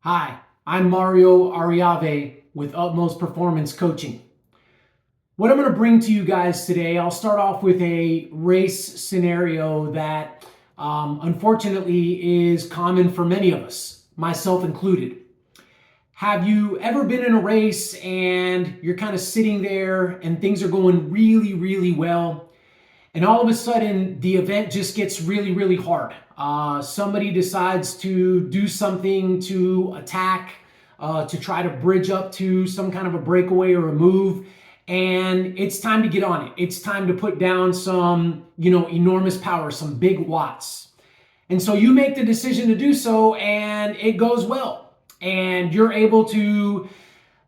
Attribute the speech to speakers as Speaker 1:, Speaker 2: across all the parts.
Speaker 1: Hi, I'm Mario Ariave with Utmost Performance Coaching. What I'm going to bring to you guys today, I'll start off with a race scenario that unfortunately is common for many of us, myself included. Have you ever been in a race and you're kind of sitting there and things are going really, really well, and all of a sudden the event just gets really, really hard? Somebody decides to do something to attack, to try to bridge up to some kind of a breakaway or a move, and it's time to get on it. It's time to put down some, enormous power, some big watts. And so you make the decision to do so, and it goes well. And you're able to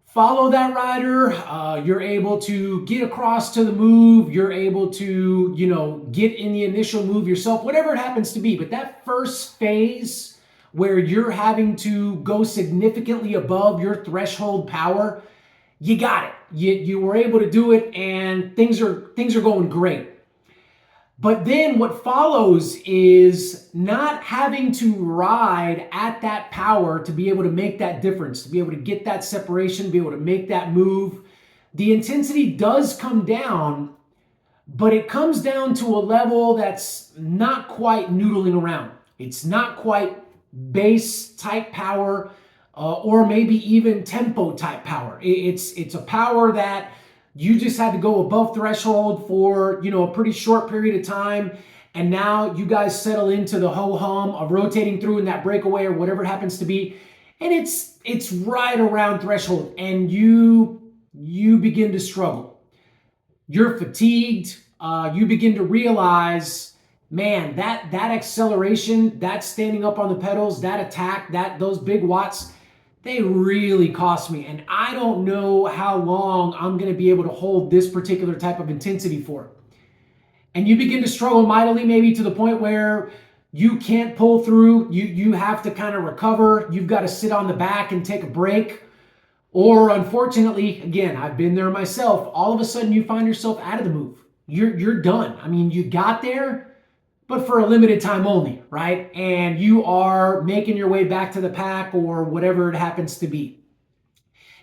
Speaker 1: follow that rider. You're able to get across to the move. You're able to, get in the initial move yourself, whatever it happens to be. But that first phase where you're having to go significantly above your threshold power, you got it. You were able to do it, and things are going great. But then what follows is not having to ride at that power to be able to make that difference, to be able to get that separation, be able to make that move. The intensity does come down, but it comes down to a level that's not quite noodling around. It's not quite bass type power, or maybe even tempo type power. It's a power that you just had to go above threshold for, a pretty short period of time. And now you guys settle into the ho-hum of rotating through in that breakaway or whatever it happens to be. And it's right around threshold, and you begin to struggle. You're fatigued. You begin to realize, man, that acceleration, that standing up on the pedals, that attack, those big watts, they really cost me, and I don't know how long I'm going to be able to hold this particular type of intensity for. And you begin to struggle mightily, maybe to the point where you can't pull through. You have to kind of recover. You've got to sit on the back and take a break. Or unfortunately, again, I've been there myself, all of a sudden you find yourself out of the move. You're done. I mean, you got there, but for a limited time only, right? And you are making your way back to the pack or whatever it happens to be.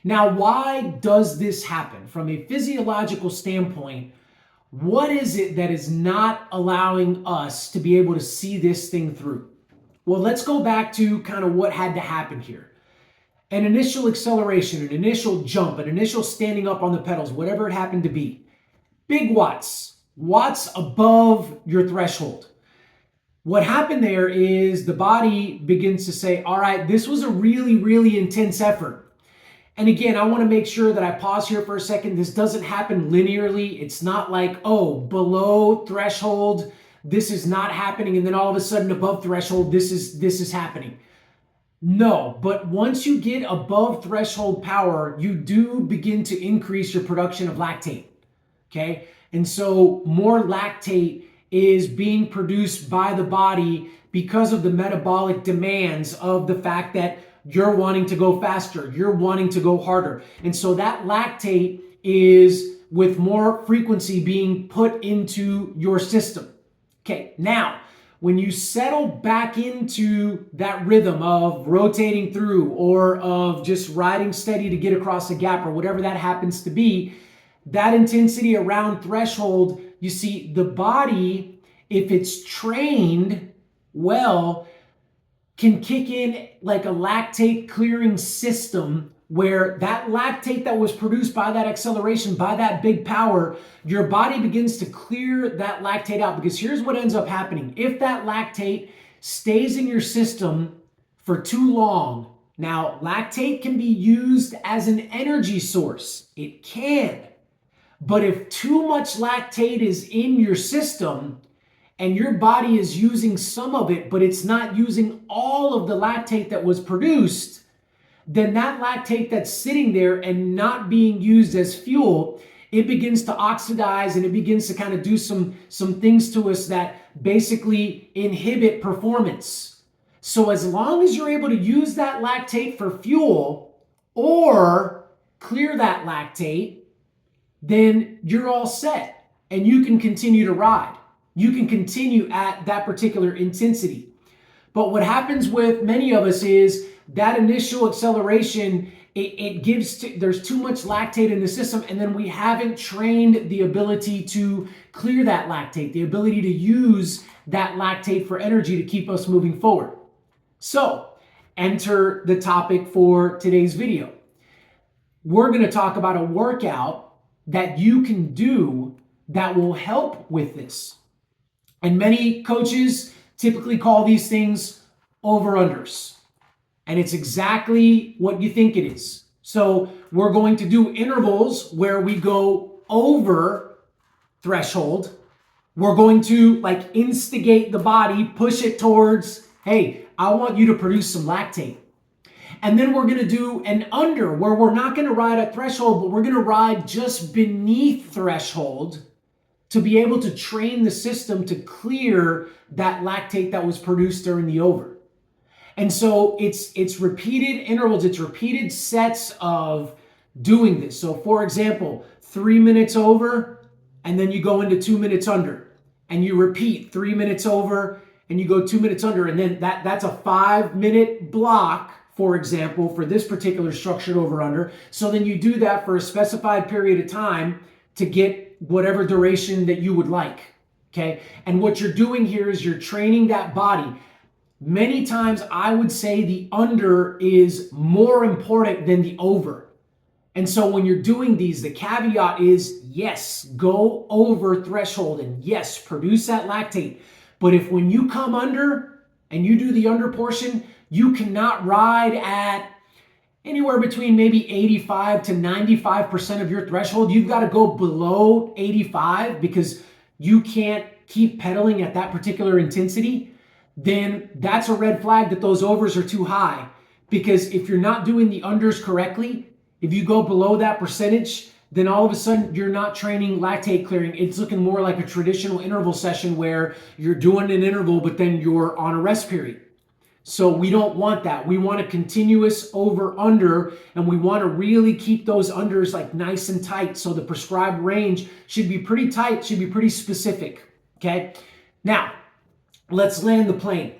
Speaker 1: Now, why does this happen? From a physiological standpoint, what is it that is not allowing us to be able to see this thing through? Well, let's go back to kind of what had to happen here. An initial acceleration, an initial jump, an initial standing up on the pedals, whatever it happened to be. Big watts above your threshold. What happened there is the body begins to say, all right, this was a really, really intense effort. And again, I want to make sure that I pause here for a second. This doesn't happen linearly. It's not like, oh, below threshold, this is not happening, and then all of a sudden above threshold, this is happening. No, but once you get above threshold power, you do begin to increase your production of lactate. Okay? And so more lactate is being produced by the body because of the metabolic demands of the fact that you're wanting to go faster, you're wanting to go harder. And so that lactate is with more frequency being put into your system. Okay, now, when you settle back into that rhythm of rotating through or of just riding steady to get across a gap or whatever that happens to be, that intensity around threshold, you see, the body, if it's trained well, can kick in like a lactate clearing system where that lactate that was produced by that acceleration, by that big power, your body begins to clear that lactate out. Because here's what ends up happening. If that lactate stays in your system for too long, now lactate can be used as an energy source. It can. But if too much lactate is in your system and your body is using some of it, but it's not using all of the lactate that was produced, then that lactate that's sitting there and not being used as fuel, it begins to oxidize and it begins to kind of do some things to us that basically inhibit performance. So as long as you're able to use that lactate for fuel or clear that lactate, then you're all set and you can continue to ride. You can continue at that particular intensity. But what happens with many of us is that initial acceleration, there's too much lactate in the system, and then we haven't trained the ability to clear that lactate, the ability to use that lactate for energy to keep us moving forward. So, enter the topic for today's video. We're going to talk about a workout that you can do that will help with this. And many coaches typically call these things over-unders. And it's exactly what you think it is. So we're going to do intervals where we go over threshold. We're going to instigate the body, push it towards, hey, I want you to produce some lactate. And then we're going to do an under where we're not going to ride at threshold, but we're going to ride just beneath threshold to be able to train the system to clear that lactate that was produced during the over. And so it's repeated intervals, it's repeated sets of doing this. So for example, 3 minutes over, and then you go into 2 minutes under, and you repeat 3 minutes over, and you go 2 minutes under, and then that's a 5-minute block, for example, for this particular structured over under. So then you do that for a specified period of time to get whatever duration that you would like, okay? And what you're doing here is you're training that body. Many times I would say the under is more important than the over. And so when you're doing these, the caveat is, yes, go over threshold and yes, produce that lactate. But if when you come under and you do the under portion, you cannot ride at anywhere between maybe 85 to 95% of your threshold. You've got to go below 85 because you can't keep pedaling at that particular intensity. Then that's a red flag that those overs are too high. Because if you're not doing the unders correctly, if you go below that percentage, then all of a sudden you're not training lactate clearing. It's looking more like a traditional interval session where you're doing an interval, but then you're on a rest period. So we don't want that. We want a continuous over under, and we want to really keep those unders nice and tight. So the prescribed range should be pretty tight, should be pretty specific. Okay. Now, let's land the plane.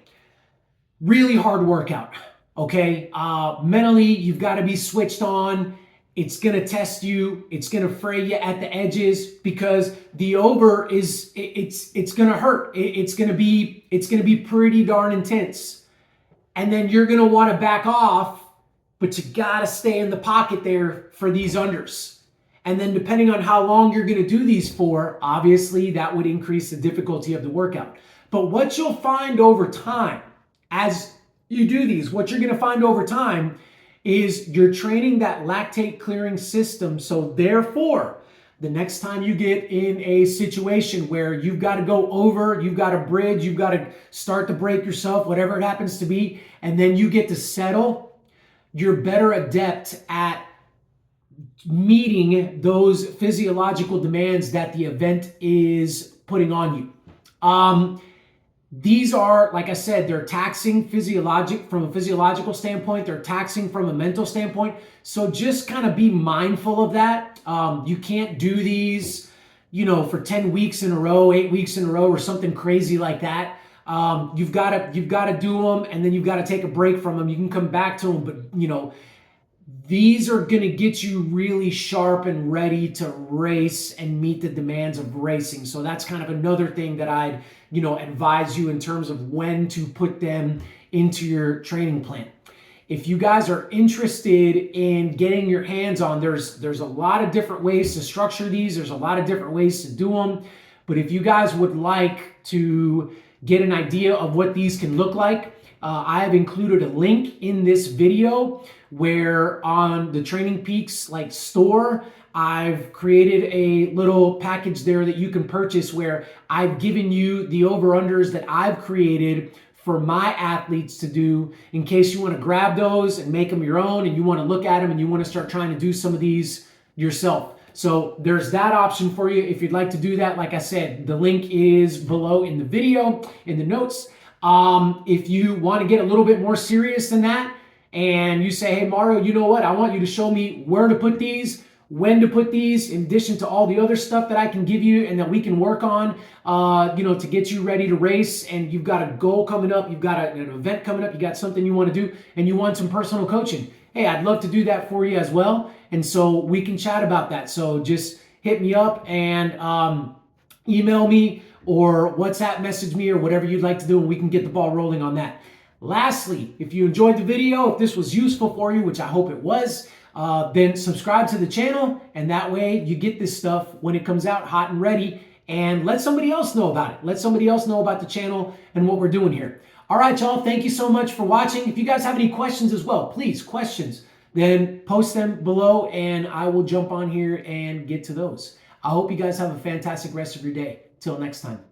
Speaker 1: Really hard workout, okay? Mentally, you've got to be switched on. It's going to test you. It's going to fray you at the edges because the over is, it's going to hurt. It's going to be pretty darn intense. And then you're going to want to back off, but you got to stay in the pocket there for these unders. And then depending on how long you're going to do these for, obviously that would increase the difficulty of the workout. But what you'll find over time as you do these, what you're going to find over time is you're training that lactate clearing system. So therefore, the next time you get in a situation where you've got to go over, you've got to bridge, you've got to start to break yourself, whatever it happens to be, and then you get to settle, you're better adept at meeting those physiological demands that the event is putting on you. These are, like I said, they're taxing from a physiological standpoint. They're taxing from a mental standpoint. So just kind of be mindful of that. You can't do these, for 10 weeks in a row, 8 weeks in a row, or something crazy like that. You've got to do them, and then you've got to take a break from them. You can come back to them, but these are going to get you really sharp and ready to race and meet the demands of racing. So that's kind of another thing that I'd, advise you in terms of when to put them into your training plan. If you guys are interested in getting your hands on, there's a lot of different ways to structure these. There's a lot of different ways to do them. But if you guys would like to get an idea of what these can look like, I have included a link in this video where on the Training Peaks store, I've created a little package there that you can purchase where I've given you the over-unders that I've created for my athletes to do in case you want to grab those and make them your own and you want to look at them and you want to start trying to do some of these yourself. So there's that option for you if you'd like to do that. Like I said, the link is below in the video, in the notes. If you want to get a little bit more serious than that and you say, hey, Mario, you know what? I want you to show me where to put these. when to put these in addition to all the other stuff that I can give you and that we can work on, to get you ready to race. And you've got a goal coming up, you've got an event coming up, you got something you want to do, and you want some personal coaching. Hey, I'd love to do that for you as well. And so we can chat about that. So just hit me up and email me or WhatsApp message me or whatever you'd like to do, and we can get the ball rolling on that. Lastly, if you enjoyed the video, if this was useful for you, which I hope it was, then subscribe to the channel, and that way you get this stuff when it comes out hot and ready, and let somebody else know about it. Let somebody else know about the channel and what we're doing here. All right, y'all, thank you so much for watching. If you guys have any questions as well, please, questions, then post them below, and I will jump on here and get to those. I hope you guys have a fantastic rest of your day. Till next time.